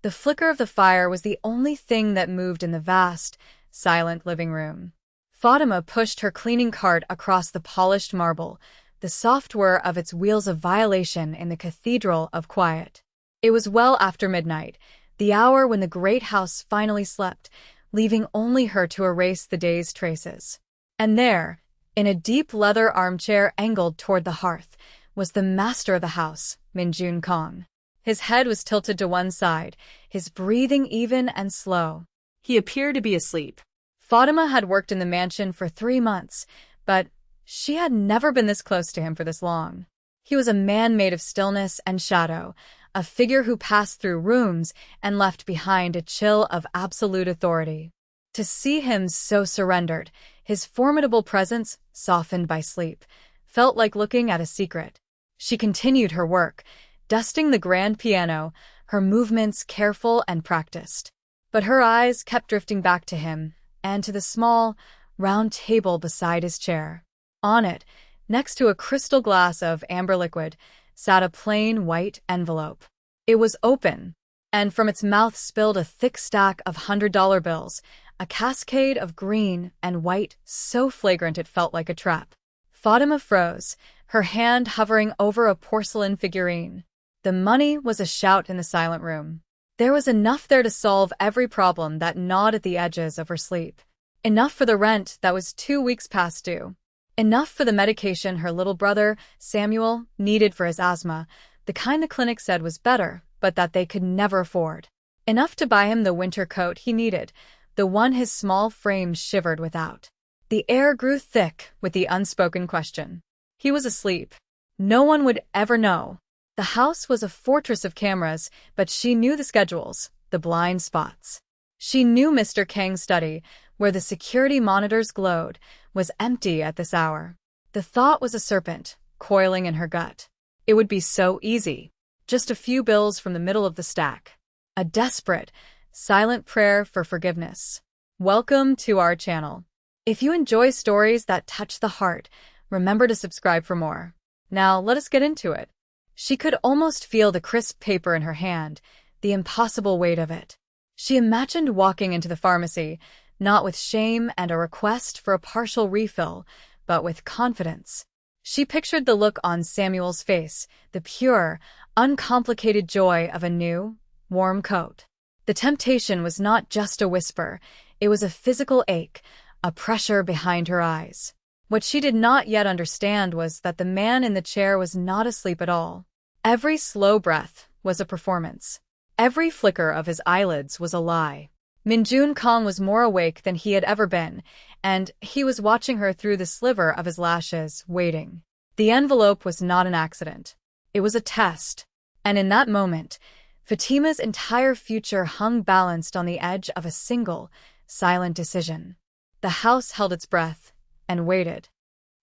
The flicker of the fire was the only thing that moved in the vast, silent living room. Fatima pushed her cleaning cart across the polished marble, the soft whir of its wheels of violation in the cathedral of quiet. It was well after midnight, the hour when the great house finally slept, leaving only her to erase the day's traces. And there, in a deep leather armchair angled toward the hearth, was the master of the house, Minjun Kong. His head was tilted to one side, his breathing even and slow. He appeared to be asleep. Fatima had worked in the mansion for 3 months, but she had never been this close to him for this long. He was a man made of stillness and shadow, a figure who passed through rooms and left behind a chill of absolute authority. To see him so surrendered, his formidable presence, softened by sleep, felt like looking at a secret. She continued her work, dusting the grand piano, her movements careful and practiced. But her eyes kept drifting back to him, and to the small, round table beside his chair. On it, next to a crystal glass of amber liquid, sat a plain white envelope. It was open, and from its mouth spilled a thick stack of $100 bills, a cascade of green and white so flagrant it felt like a trap. Fatima froze, her hand hovering over a porcelain figurine. The money was a shout in the silent room. There was enough there to solve every problem that gnawed at the edges of her sleep. Enough for the rent that was 2 weeks past due. Enough for the medication her little brother, Samuel, needed for his asthma, the kind the clinic said was better, but that they could never afford. Enough to buy him the winter coat he needed, the one his small frame shivered without. The air grew thick with the unspoken question. He was asleep. No one would ever know. The house was a fortress of cameras, but she knew the schedules, the blind spots. She knew Mr. Kang's study, where the security monitors glowed, was empty at this hour. The thought was a serpent, coiling in her gut. It would be so easy. Just a few bills from the middle of the stack. A desperate, silent prayer for forgiveness. Welcome to our channel. If you enjoy stories that touch the heart, remember to subscribe for more. Now, let us get into it. She could almost feel the crisp paper in her hand, the impossible weight of it. She imagined walking into the pharmacy, not with shame and a request for a partial refill, but with confidence. She pictured the look on Samuel's face, the pure, uncomplicated joy of a new, warm coat. The temptation was not just a whisper, it was a physical ache, a pressure behind her eyes. What she did not yet understand was that the man in the chair was not asleep at all. Every slow breath was a performance. Every flicker of his eyelids was a lie. Minjun Kong was more awake than he had ever been, and he was watching her through the sliver of his lashes, waiting. The envelope was not an accident. It was a test. And in that moment, Fatima's entire future hung balanced on the edge of a single, silent decision. The house held its breath and waited.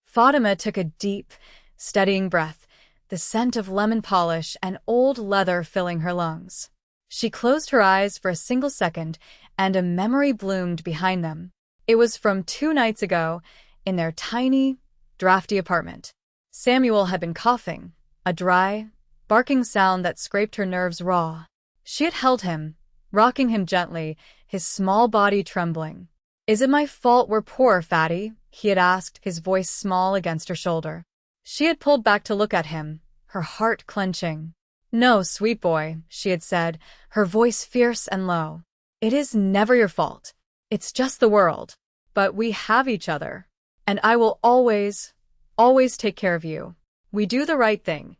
Fatima took a deep, steadying breath, the scent of lemon polish and old leather filling her lungs. She closed her eyes for a single second, and a memory bloomed behind them. It was from 2 nights ago, in their tiny, drafty apartment. Samuel had been coughing, a dry, barking sound that scraped her nerves raw. She had held him, rocking him gently, his small body trembling. "Is it my fault we're poor, Fatty?" he had asked, his voice small against her shoulder. She had pulled back to look at him, her heart clenching. "No, sweet boy," she had said, her voice fierce and low. "It is never your fault. It's just the world. But we have each other. And I will always, always take care of you. We do the right thing,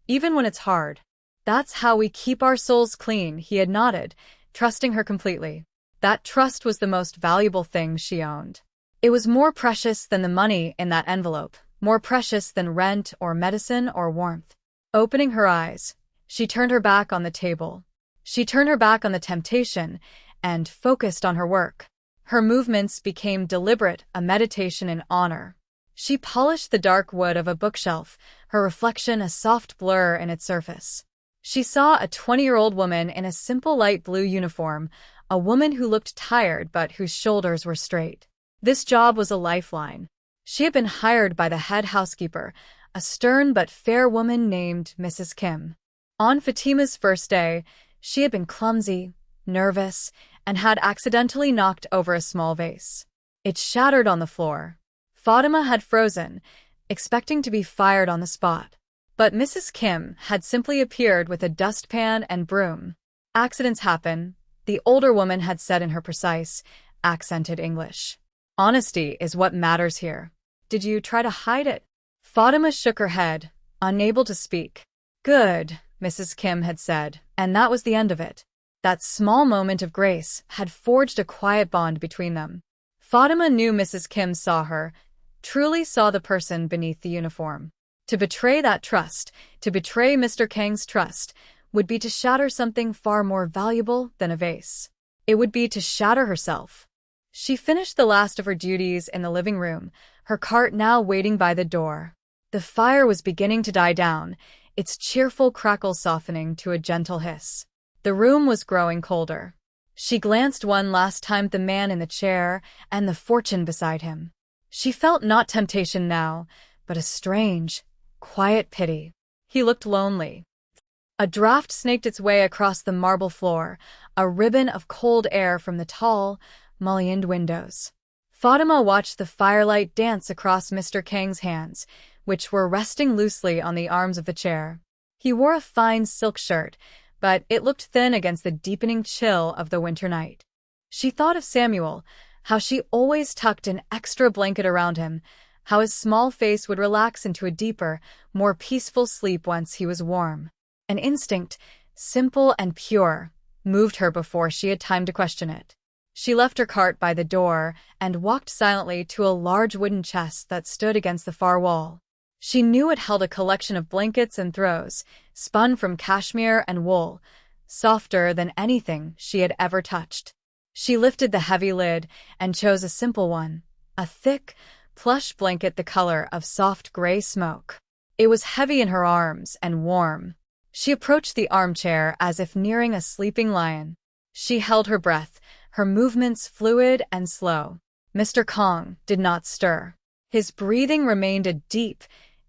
even when it's hard. That's how we keep our souls clean," he had nodded, trusting her completely. That trust was the most valuable thing she owned. It was more precious than the money in that envelope, more precious than rent or medicine or warmth. Opening her eyes, she turned her back on the table. She turned her back on the temptation and focused on her work. Her movements became deliberate, a meditation in honor. She polished the dark wood of a bookshelf, her reflection a soft blur in its surface. She saw a 20-year-old woman in a simple light blue uniform, a woman who looked tired but whose shoulders were straight. This job was a lifeline. She had been hired by the head housekeeper, a stern but fair woman named Mrs. Kim. On Fatima's first day, She had been clumsy, nervous, and had accidentally knocked over a small vase. It shattered on the floor. Fatima had frozen, expecting to be fired on the spot. But Mrs. Kim had simply appeared with a dustpan and broom. "Accidents happen," the older woman had said in her precise, accented English. "Honesty is what matters here. Did you try to hide it?" Fatima shook her head, unable to speak. "Good," Mrs. Kim had said, and that was the end of it. That small moment of grace had forged a quiet bond between them. Fatima knew Mrs. Kim saw her, truly saw the person beneath the uniform. To betray that trust, to betray Mr. Kang's trust, would be to shatter something far more valuable than a vase. It would be to shatter herself. She finished the last of her duties in the living room, her cart now waiting by the door. The fire was beginning to die down, its cheerful crackle softening to a gentle hiss. The room was growing colder. She glanced one last time at the man in the chair and the fortune beside him. She felt not temptation now, but a strange, quiet pity. He looked lonely. A draft snaked its way across the marble floor, a ribbon of cold air from the tall, mullioned windows. Fatima watched the firelight dance across Mr. Kang's hands, which were resting loosely on the arms of the chair. He wore a fine silk shirt, but it looked thin against the deepening chill of the winter night. She thought of Samuel, how she always tucked an extra blanket around him, how his small face would relax into a deeper, more peaceful sleep once he was warm. An instinct, simple and pure, moved her before she had time to question it. She left her cart by the door and walked silently to a large wooden chest that stood against the far wall. She knew it held a collection of blankets and throws, spun from cashmere and wool, softer than anything she had ever touched. She lifted the heavy lid and chose a simple one, a thick, plush blanket the color of soft gray smoke. It was heavy in her arms and warm. She approached the armchair as if nearing a sleeping lion. She held her breath, her movements fluid and slow. Mr. Kang did not stir. His breathing remained a deep,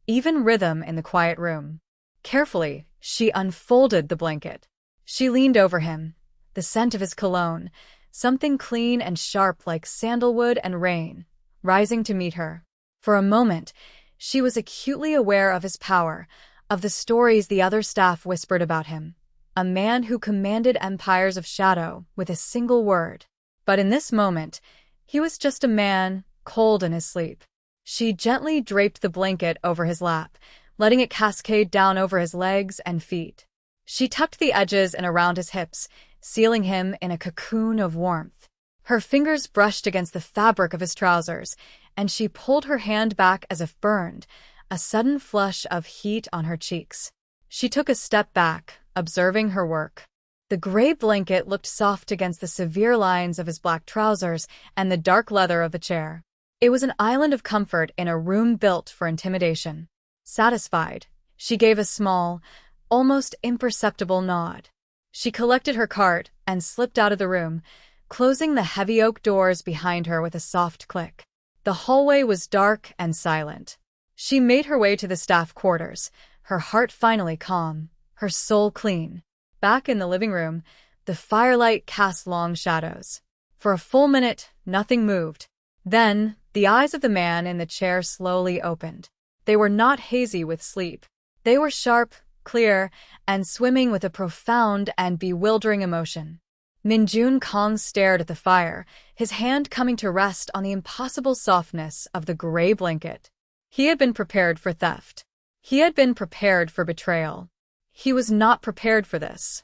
even rhythm in the quiet room. Carefully, she unfolded the blanket. She leaned over him, the scent of his cologne, something clean and sharp like sandalwood and rain, rising to meet her. For a moment, she was acutely aware of his power, of the stories the other staff whispered about him. A man who commanded empires of shadow with a single word. But in this moment, he was just a man, cold in his sleep. She gently draped the blanket over his lap, letting it cascade down over his legs and feet. She tucked the edges in around his hips, sealing him in a cocoon of warmth. Her fingers brushed against the fabric of his trousers, and she pulled her hand back as if burned, a sudden flush of heat on her cheeks. She took a step back, observing her work. The gray blanket looked soft against the severe lines of his black trousers and the dark leather of the chair. It was an island of comfort in a room built for intimidation. Satisfied, she gave a small, almost imperceptible nod. She collected her cart and slipped out of the room, closing the heavy oak doors behind her with a soft click. The hallway was dark and silent. She made her way to the staff quarters, her heart finally calm, her soul clean. Back in the living room, the firelight cast long shadows. For a full minute, nothing moved. Then, the eyes of the man in the chair slowly opened. They were not hazy with sleep. They were sharp, clear, and swimming with a profound and bewildering emotion. Minjun Kang stared at the fire, his hand coming to rest on the impossible softness of the gray blanket. He had been prepared for theft. He had been prepared for betrayal. He was not prepared for this.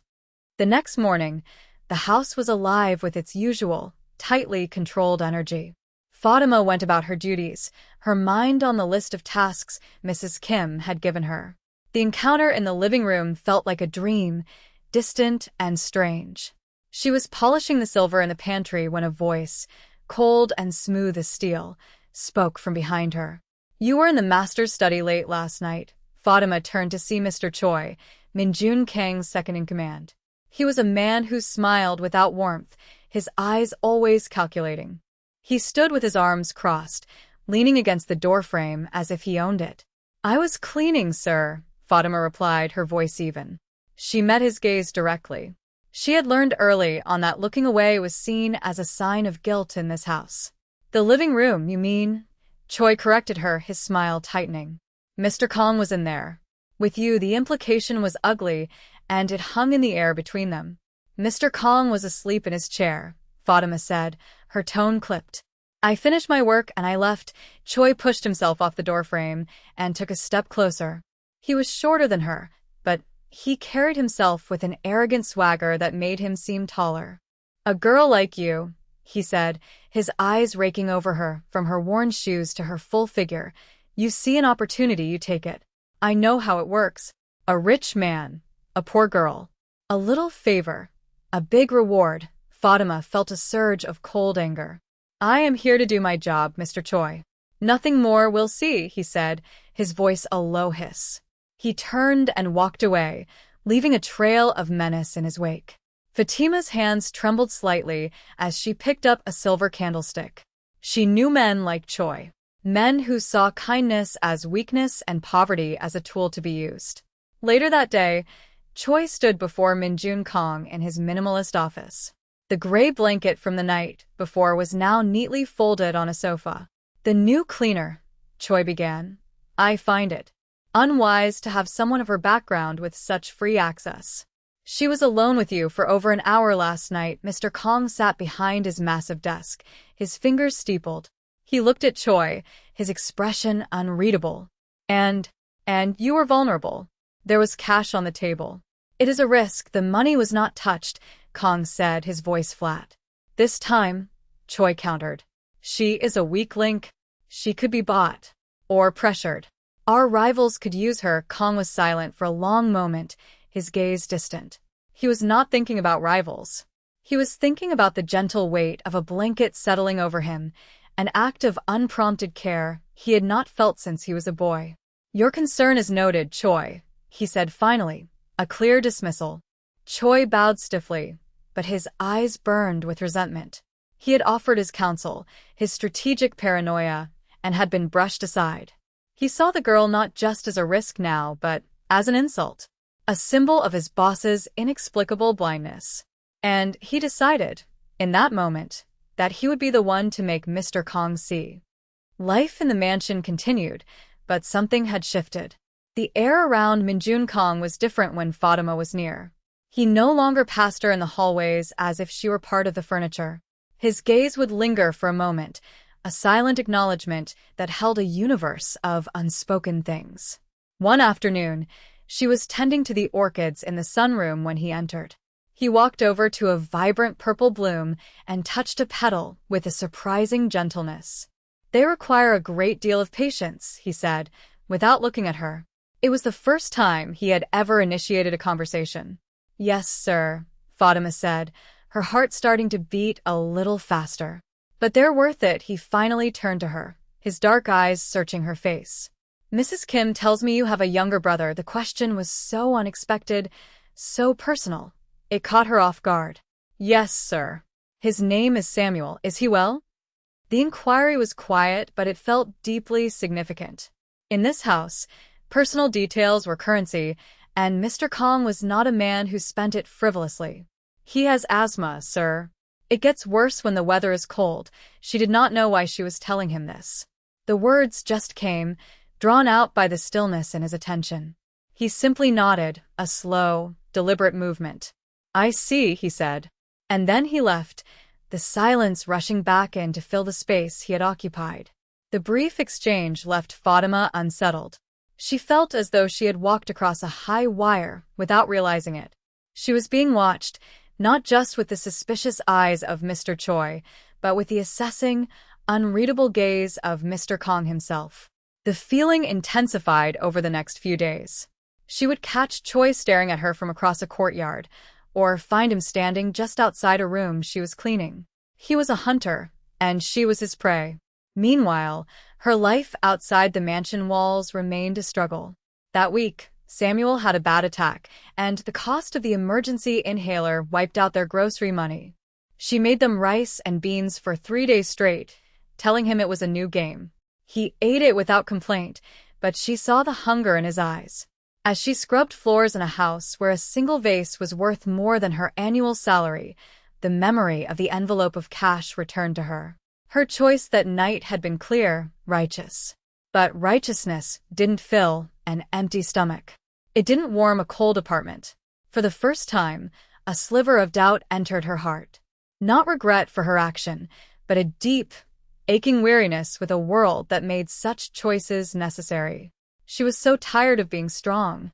The next morning, the house was alive with its usual, tightly controlled energy. Fatima went about her duties, her mind on the list of tasks Mrs. Kim had given her. The encounter in the living room felt like a dream, distant and strange. She was polishing the silver in the pantry when a voice, cold and smooth as steel, spoke from behind her. "You were in the master's study late last night." Fatima turned to see Mr. Choi, Minjun Kang's second-in-command. He was a man who smiled without warmth, his eyes always calculating. He stood with his arms crossed, leaning against the doorframe as if he owned it. "I was cleaning, sir," Fatima replied, her voice even. She met his gaze directly. She had learned early on that looking away was seen as a sign of guilt in this house. The living room, you mean? Choi corrected her, his smile tightening. Mr. Kong was in there. With you, the implication was ugly, and it hung in the air between them. Mr. Kong was asleep in his chair, Fatima said, her tone clipped. I finished my work and I left. Choi pushed himself off the doorframe and took a step closer. He was shorter than her, but he carried himself with an arrogant swagger that made him seem taller. A girl like you, he said, his eyes raking over her, from her worn shoes to her full figure. You see an opportunity, you take it. I know how it works. A rich man, a poor girl. A little favor, a big reward. Fatima felt a surge of cold anger. I am here to do my job, Mr. Choi. Nothing more, we'll see, he said, his voice a low hiss. He turned and walked away, leaving a trail of menace in his wake. Fatima's hands trembled slightly as she picked up a silver candlestick. She knew men like Choi. Men who saw kindness as weakness and poverty as a tool to be used. Later that day, Choi stood before Minjun Kong in his minimalist office. The gray blanket from the night before was now neatly folded on a sofa. The new cleaner, Choi began. I find it unwise to have someone of her background with such free access. She was alone with you for over an hour last night. Mr. Kong sat behind his massive desk, his fingers steepled. He looked at Choi, his expression unreadable. And you were vulnerable. There was cash on the table. It is a risk. The money was not touched, Kong said, his voice flat. This time, Choi countered. She is a weak link. She could be bought. Or pressured. Our rivals could use her. Kong was silent for a long moment, his gaze distant. He was not thinking about rivals. He was thinking about the gentle weight of a blanket settling over him, an act of unprompted care he had not felt since he was a boy. Your concern is noted, Choi, he said finally, a clear dismissal. Choi bowed stiffly, but his eyes burned with resentment. He had offered his counsel, his strategic paranoia, and had been brushed aside. He saw the girl not just as a risk now, but as an insult, a symbol of his boss's inexplicable blindness. And he decided, in that moment, that he would be the one to make Mr. Kong see. Life in the mansion continued, but something had shifted. The air around Minjun Kong was different when Fatima was near. He no longer passed her in the hallways as if she were part of the furniture. His gaze would linger for a moment, a silent acknowledgement that held a universe of unspoken things. One afternoon, she was tending to the orchids in the sunroom when he entered. He walked over to a vibrant purple bloom and touched a petal with a surprising gentleness. They require a great deal of patience, he said, without looking at her. It was the first time he had ever initiated a conversation. Yes, sir, Fatima said, her heart starting to beat a little faster. But they're worth it. He finally turned to her, his dark eyes searching her face. Mrs. Kim tells me you have a younger brother. The question was so unexpected, so personal. It caught her off guard. Yes, sir. His name is Samuel. Is he well? The inquiry was quiet, but it felt deeply significant. In this house, personal details were currency, and Mr. Kong was not a man who spent it frivolously. He has asthma, sir. It gets worse when the weather is cold. She did not know why she was telling him this. The words just came, drawn out by the stillness in his attention. He simply nodded, a slow, deliberate movement. I see, he said. And then he left, the silence rushing back in to fill the space he had occupied. The brief exchange left Fatima unsettled. She felt as though she had walked across a high wire without realizing it. She was being watched, not just with the suspicious eyes of Mr. Choi, but with the assessing, unreadable gaze of Mr. Kong himself. The feeling intensified over the next few days. She would catch Choi staring at her from across a courtyard, or find him standing just outside a room she was cleaning. He was a hunter, and she was his prey. Meanwhile, her life outside the mansion walls remained a struggle. That week, Samuel had a bad attack, and the cost of the emergency inhaler wiped out their grocery money. She made them rice and beans for 3 days straight, telling him it was a new game. He ate it without complaint, but she saw the hunger in his eyes. As she scrubbed floors in a house where a single vase was worth more than her annual salary, the memory of the envelope of cash returned to her. Her choice that night had been clear, righteous. But righteousness didn't fill an empty stomach. It didn't warm a cold apartment. For the first time, a sliver of doubt entered her heart. Not regret for her action, but a deep, aching weariness with a world that made such choices necessary. She was so tired of being strong.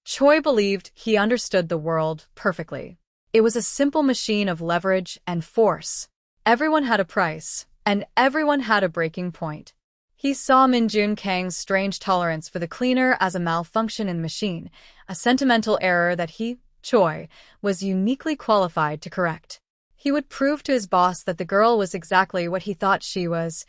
Choi believed he understood the world perfectly. It was a simple machine of leverage and force. Everyone had a price, and everyone had a breaking point. He saw Min-jun Kang's strange tolerance for the cleaner as a malfunction in the machine, a sentimental error that he, Choi, was uniquely qualified to correct. He would prove to his boss that the girl was exactly what he thought she was,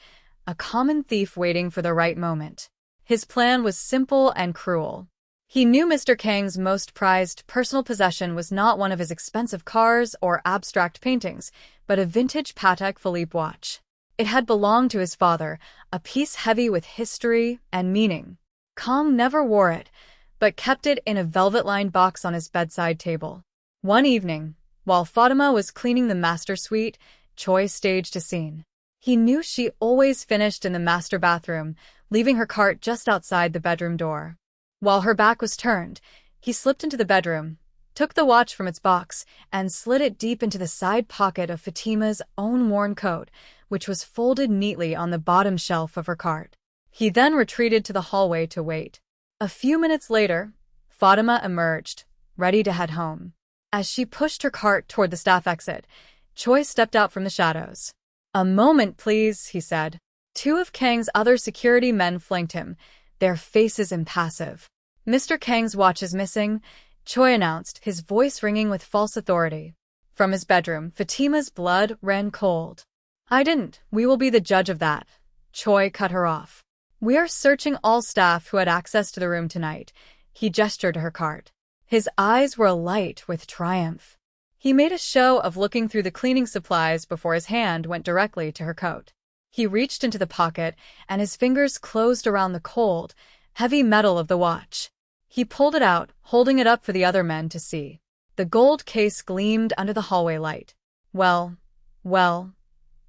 a common thief waiting for the right moment. His plan was simple and cruel. He knew Mr. Kang's most prized personal possession was not one of his expensive cars or abstract paintings, but a vintage Patek Philippe watch. It had belonged to his father, a piece heavy with history and meaning. Kang never wore it, but kept it in a velvet-lined box on his bedside table. One evening, while Fatima was cleaning the master suite, Choi staged a scene. He knew she always finished in the master bathroom, leaving her cart just outside the bedroom door. While her back was turned, he slipped into the bedroom, took the watch from its box, and slid it deep into the side pocket of Fatima's own worn coat, which was folded neatly on the bottom shelf of her cart. He then retreated to the hallway to wait. A few minutes later, Fatima emerged, ready to head home. As she pushed her cart toward the staff exit, Choi stepped out from the shadows. "A moment, please," he said. Two of Kang's other security men flanked him, their faces impassive. "Mr. Kang's watch is missing," Choi announced, his voice ringing with false authority. From his bedroom, Fatima's blood ran cold. "I didn't. We will be the judge of that." Choi cut her off. "We are searching all staff who had access to the room tonight." He gestured to her cart. His eyes were alight with triumph. He made a show of looking through the cleaning supplies before his hand went directly to her coat. He reached into the pocket, and his fingers closed around the cold, heavy metal of the watch. He pulled it out, holding it up for the other men to see. The gold case gleamed under the hallway light. Well,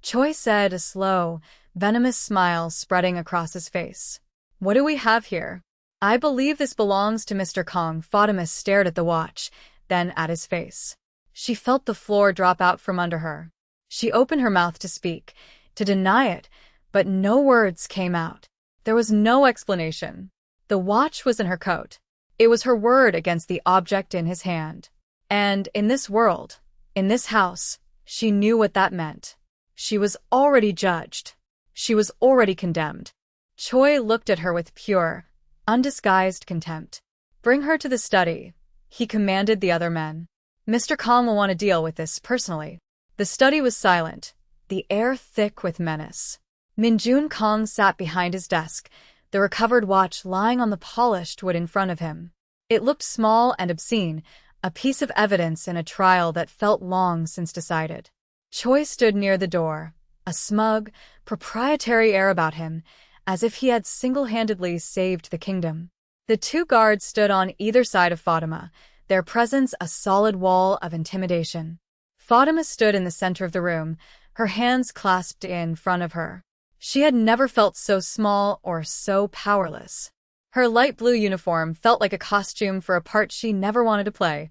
Choi said, a slow, venomous smile spreading across his face. "What do we have here?" "I believe this belongs to Mr. Kang." Fatima stared at the watch, then at his face. She felt the floor drop out from under her. She opened her mouth to speak, to deny it, but no words came out. There was no explanation. The watch was in her coat. It was her word against the object in his hand. And in this world, in this house, she knew what that meant. She was already judged. She was already condemned. Choi looked at her with pure, undisguised contempt. "Bring her to the study," he commanded the other men. "Mr. Kang will want to deal with this personally." The study was silent, the air thick with menace. Min-jun Kang sat behind his desk, the recovered watch lying on the polished wood in front of him. It looked small and obscene, a piece of evidence in a trial that felt long since decided. Choi stood near the door, a smug, proprietary air about him, as if he had single-handedly saved the kingdom. The two guards stood on either side of Fatima, their presence a solid wall of intimidation. Fatima stood in the center of the room, her hands clasped in front of her. She had never felt so small or so powerless. Her light blue uniform felt like a costume for a part she never wanted to play,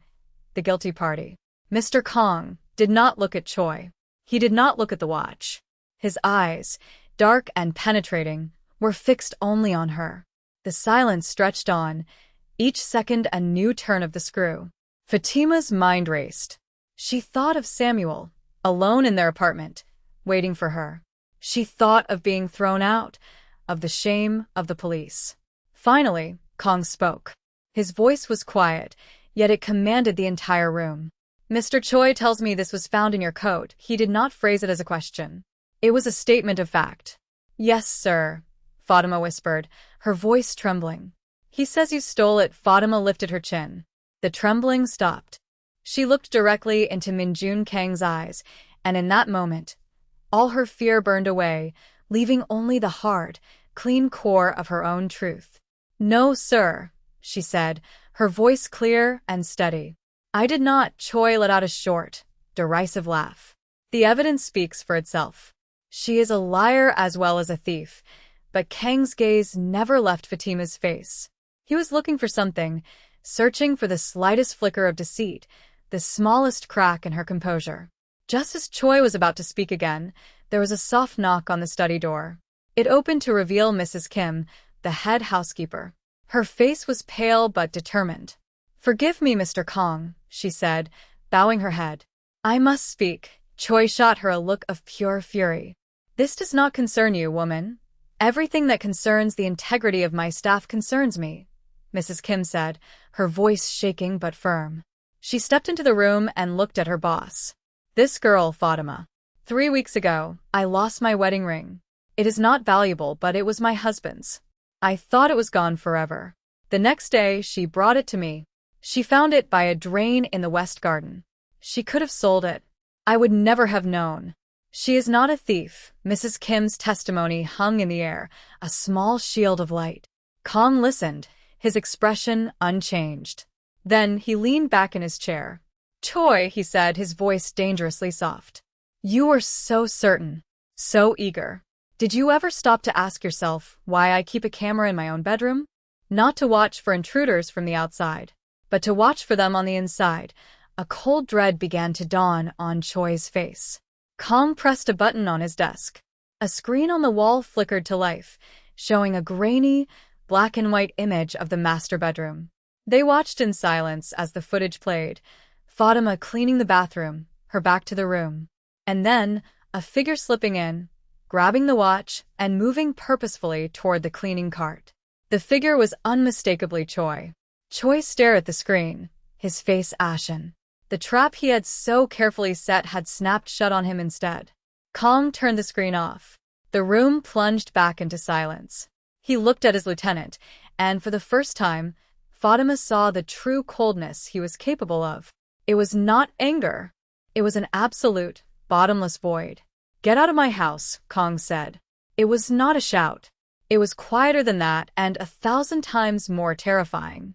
the guilty party. Mr. Kang did not look at Choi. He did not look at the watch. His eyes, dark and penetrating, were fixed only on her. The silence stretched on, each second a new turn of the screw. Fatima's mind raced. She thought of Samuel, alone in their apartment, waiting for her. She thought of being thrown out, of the shame of the police. Finally, Kang spoke. His voice was quiet, yet it commanded the entire room. "Mr. Choi tells me this was found in your coat." He did not phrase it as a question. It was a statement of fact. "Yes, sir," Fatima whispered, her voice trembling. "He says you stole it." Fatima lifted her chin. The trembling stopped. She looked directly into Min-jun Kang's eyes, and in that moment, all her fear burned away, leaving only the hard, clean core of her own truth. "No, sir," she said, her voice clear and steady. "I did not," Choi let out a short, derisive laugh. "The evidence speaks for itself. She is a liar as well as a thief." But Kang's gaze never left Fatima's face. He was looking for something, searching for the slightest flicker of deceit, the smallest crack in her composure. Just as Choi was about to speak again, there was a soft knock on the study door. It opened to reveal Mrs. Kim, the head housekeeper. Her face was pale but determined. "Forgive me, Mr. Kong," she said, bowing her head. "I must speak." Choi shot her a look of pure fury. "This does not concern you, woman. Everything that concerns the integrity of my staff concerns me," Mrs. Kim said, her voice shaking but firm. She stepped into the room and looked at her boss. "This girl, Fatima. 3 weeks ago, I lost my wedding ring. It is not valuable, but it was my husband's. I thought it was gone forever. The next day, she brought it to me. She found it by a drain in the West Garden. She could have sold it. I would never have known. She is not a thief." Mrs. Kim's testimony hung in the air, a small shield of light. Kong listened, his expression unchanged. Then he leaned back in his chair. "Choi," he said, his voice dangerously soft. "You were so certain, so eager. Did you ever stop to ask yourself why I keep a camera in my own bedroom? Not to watch for intruders from the outside, but to watch for them on the inside." A cold dread began to dawn on Choi's face. Kong pressed a button on his desk. A screen on the wall flickered to life, showing a grainy, black-and-white image of the master bedroom. They watched in silence as the footage played, Fatima cleaning the bathroom, her back to the room. And then, a figure slipping in, grabbing the watch, and moving purposefully toward the cleaning cart. The figure was unmistakably Choi. Choi stared at the screen, his face ashen. The trap he had so carefully set had snapped shut on him instead. Kong turned the screen off. The room plunged back into silence. He looked at his lieutenant, and for the first time, Fatima saw the true coldness he was capable of. It was not anger. It was an absolute, bottomless void. "Get out of my house," Kong said. It was not a shout. It was quieter than that and 1,000 times more terrifying.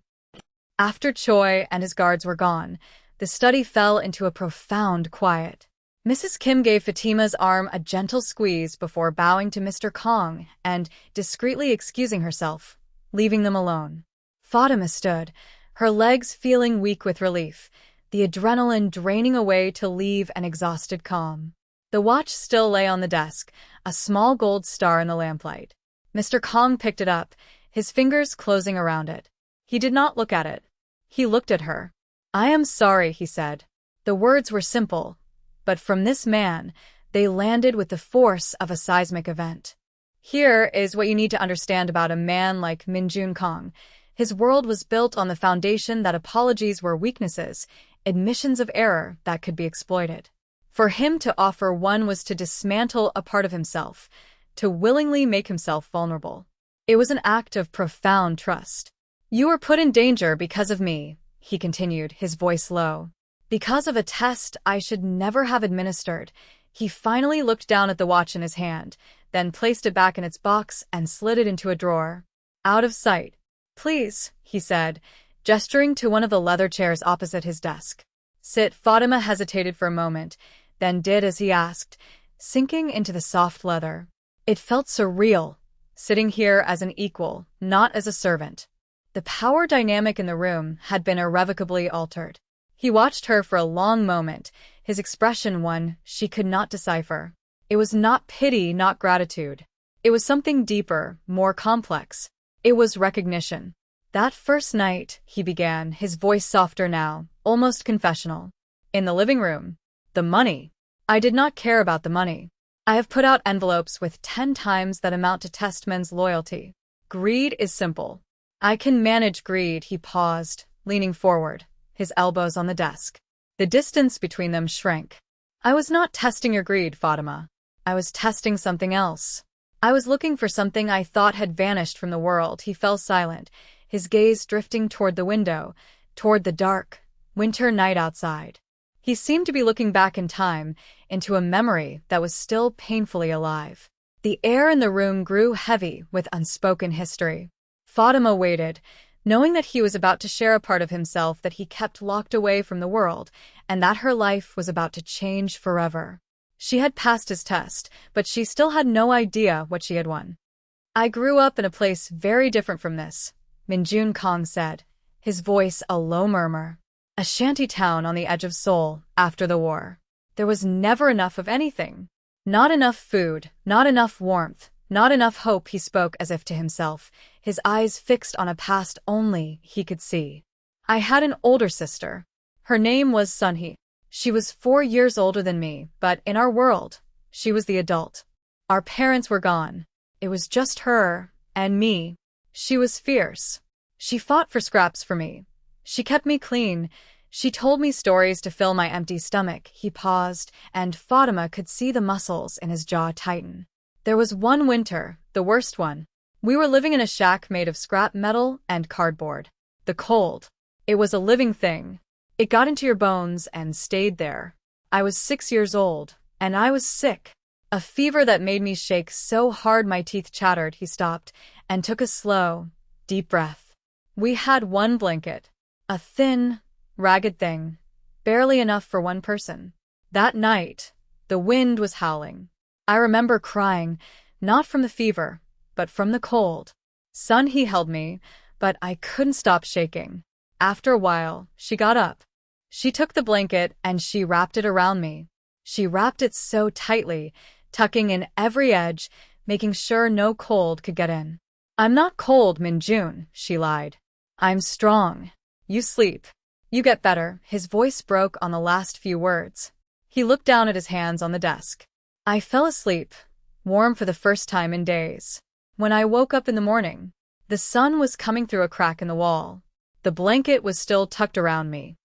After Choi and his guards were gone, the study fell into a profound quiet. Mrs. Kim gave Fatima's arm a gentle squeeze before bowing to Mr. Kong and discreetly excusing herself, leaving them alone. Fatima stood, her legs feeling weak with relief, the adrenaline draining away to leave an exhausted calm. The watch still lay on the desk, a small gold star in the lamplight. Mr. Kong picked it up, his fingers closing around it. He did not look at it. He looked at her. "I am sorry," he said. The words were simple, but from this man, they landed with the force of a seismic event. Here is what you need to understand about a man like Minjun Kong. His world was built on the foundation that apologies were weaknesses, admissions of error that could be exploited. For him to offer one was to dismantle a part of himself, to willingly make himself vulnerable. It was an act of profound trust. "You were put in danger because of me," he continued, his voice low. "Because of a test I should never have administered." He finally looked down at the watch in his hand, then placed it back in its box and slid it into a drawer. "Out of sight. Please," he said, gesturing to one of the leather chairs opposite his desk. "Sit." Fatima hesitated for a moment, then did as he asked, sinking into the soft leather. It felt surreal, sitting here as an equal, not as a servant. The power dynamic in the room had been irrevocably altered. He watched her for a long moment, his expression one she could not decipher. It was not pity, not gratitude. It was something deeper, more complex. It was recognition. "That first night," he began, his voice softer now, almost confessional. "In the living room. The money. I did not care about the money. I have put out envelopes with 10 times that amount to test men's loyalty. Greed is simple. I can manage greed." He paused, leaning forward, his elbows on the desk. The distance between them shrank. "I was not testing your greed, Fatima. I was testing something else. I was looking for something I thought had vanished from the world." He fell silent, his gaze drifting toward the window, toward the dark, winter night outside. He seemed to be looking back in time, into a memory that was still painfully alive. The air in the room grew heavy with unspoken history. Fatima waited, knowing that he was about to share a part of himself that he kept locked away from the world, and that her life was about to change forever. She had passed his test, but she still had no idea what she had won. "I grew up in a place very different from this," Minjun Kong said, his voice a low murmur. "A shanty town on the edge of Seoul after the war. There was never enough of anything. Not enough food, not enough warmth, not enough hope," he spoke as if to himself, his eyes fixed on a past only he could see. "I had an older sister. Her name was Sunhee. She was 4 years older than me, but in our world, she was the adult. Our parents were gone. It was just her and me. She was fierce. She fought for scraps for me. She kept me clean. She told me stories to fill my empty stomach." He paused, and Fatima could see the muscles in his jaw tighten. "There was one winter, the worst one. We were living in a shack made of scrap metal and cardboard. The cold. It was a living thing. It got into your bones and stayed there. I was 6 years old, and I was sick. A fever that made me shake so hard my teeth chattered." He stopped and took a slow, deep breath. "We had one blanket. A thin, ragged thing. Barely enough for one person. That night, the wind was howling. I remember crying, not from the fever, but from the cold. He held me, but I couldn't stop shaking. After a while, she got up. She took the blanket and she wrapped it around me. She wrapped it so tightly, tucking in every edge, making sure no cold could get in. 'I'm not cold, Minjun,' she lied. 'I'm strong. You sleep. You get better.'" His voice broke on the last few words. He looked down at his hands on the desk. "I fell asleep, warm for the first time in days. When I woke up in the morning, the sun was coming through a crack in the wall. The blanket was still tucked around me.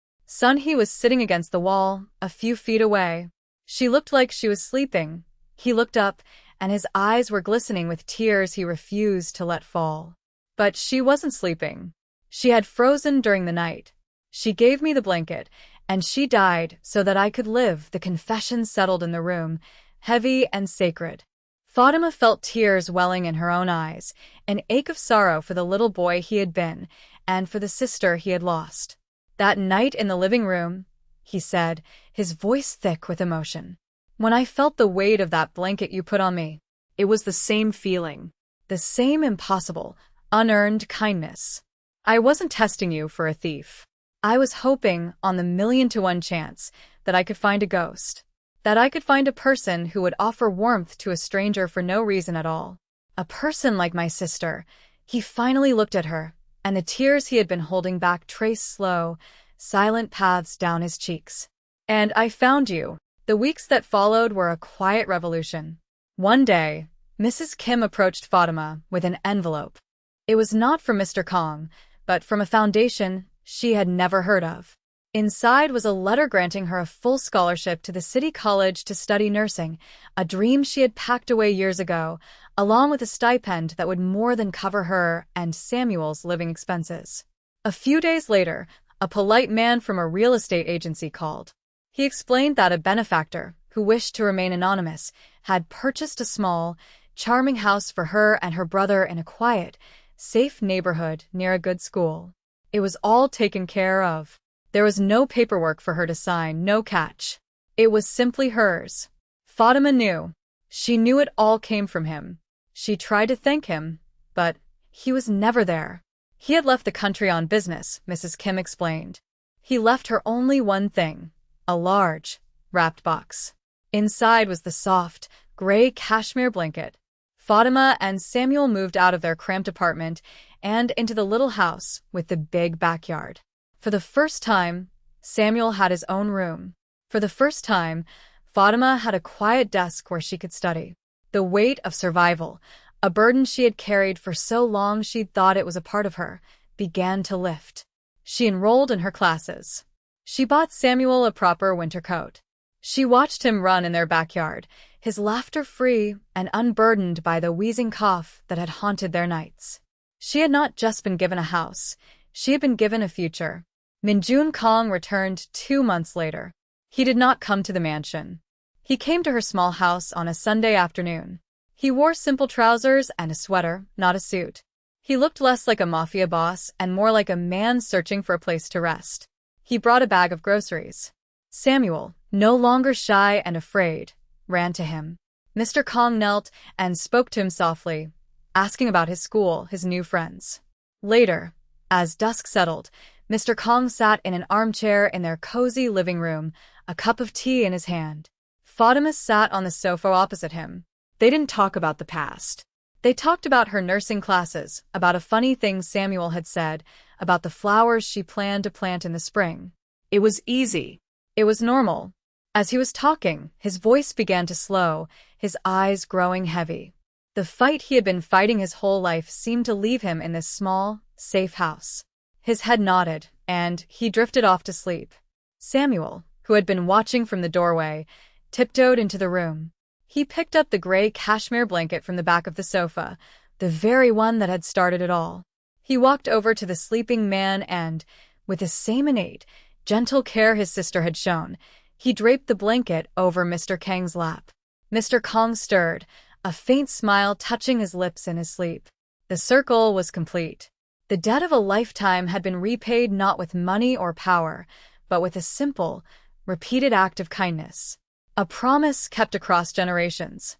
He was sitting against the wall, a few feet away. She looked like she was sleeping." He looked up, and his eyes were glistening with tears he refused to let fall. "But she wasn't sleeping. She had frozen during the night. She gave me the blanket, and she died so that I could live." The confession settled in the room, heavy and sacred. Fatima felt tears welling in her own eyes, an ache of sorrow for the little boy he had been, and for the sister he had lost. "That night in the living room," he said, his voice thick with emotion, "when I felt the weight of that blanket you put on me, it was the same feeling, the same impossible, unearned kindness. I wasn't testing you for a thief. I was hoping on the 1,000,000-to-1 chance that I could find a ghost, that I could find a person who would offer warmth to a stranger for no reason at all. A person like my sister." He finally looked at her, and the tears he had been holding back traced slow, silent paths down his cheeks. "And I found you." The weeks that followed were a quiet revolution. One day, Mrs. Kim approached Fatima with an envelope. It was not from Mr. Kong, but from a foundation she had never heard of. Inside was a letter granting her a full scholarship to the city college to study nursing, a dream she had packed away years ago, along with a stipend that would more than cover her and Samuel's living expenses. A few days later, a polite man from a real estate agency called. He explained that a benefactor, who wished to remain anonymous, had purchased a small, charming house for her and her brother in a quiet, safe neighborhood near a good school. It was all taken care of. There was no paperwork for her to sign, no catch. It was simply hers. Fatima knew. She knew it all came from him. She tried to thank him, but he was never there. He had left the country on business, Mrs. Kim explained. He left her only one thing, a large, wrapped box. Inside was the soft, gray cashmere blanket. Fatima and Samuel moved out of their cramped apartment and into the little house with the big backyard. For the first time, Samuel had his own room. For the first time, Fatima had a quiet desk where she could study. The weight of survival, a burden she had carried for so long she'd thought it was a part of her, began to lift. She enrolled in her classes. She bought Samuel a proper winter coat. She watched him run in their backyard, his laughter free and unburdened by the wheezing cough that had haunted their nights. She had not just been given a house, she had been given a future. Minjun Kong returned 2 months later. He did not come to the mansion. He came to her small house on a Sunday afternoon. He wore simple trousers and a sweater, not a suit. He looked less like a mafia boss and more like a man searching for a place to rest. He brought a bag of groceries. Samuel, no longer shy and afraid, ran to him. Mr. Kong knelt and spoke to him softly, asking about his school, his new friends. Later, as dusk settled, Mr. Kong sat in an armchair in their cozy living room, a cup of tea in his hand. Fatima sat on the sofa opposite him. They didn't talk about the past. They talked about her nursing classes, about a funny thing Samuel had said, about the flowers she planned to plant in the spring. It was easy. It was normal. As he was talking, his voice began to slow, his eyes growing heavy. The fight he had been fighting his whole life seemed to leave him in this small, safe house. His head nodded, and he drifted off to sleep. Samuel, who had been watching from the doorway, tiptoed into the room. He picked up the gray cashmere blanket from the back of the sofa, the very one that had started it all. He walked over to the sleeping man and, with the same innate, gentle care his sister had shown, he draped the blanket over Mr. Kang's lap. Mr. Kong stirred, a faint smile touching his lips in his sleep. The circle was complete. The debt of a lifetime had been repaid not with money or power, but with a simple, repeated act of kindness. A promise kept across generations.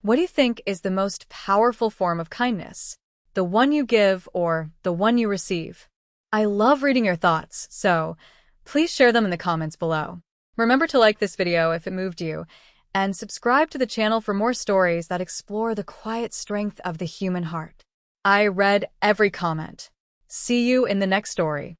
What do you think is the most powerful form of kindness? The one you give or the one you receive? I love reading your thoughts, so please share them in the comments below. Remember to like this video if it moved you, and subscribe to the channel for more stories that explore the quiet strength of the human heart. I read every comment. See you in the next story.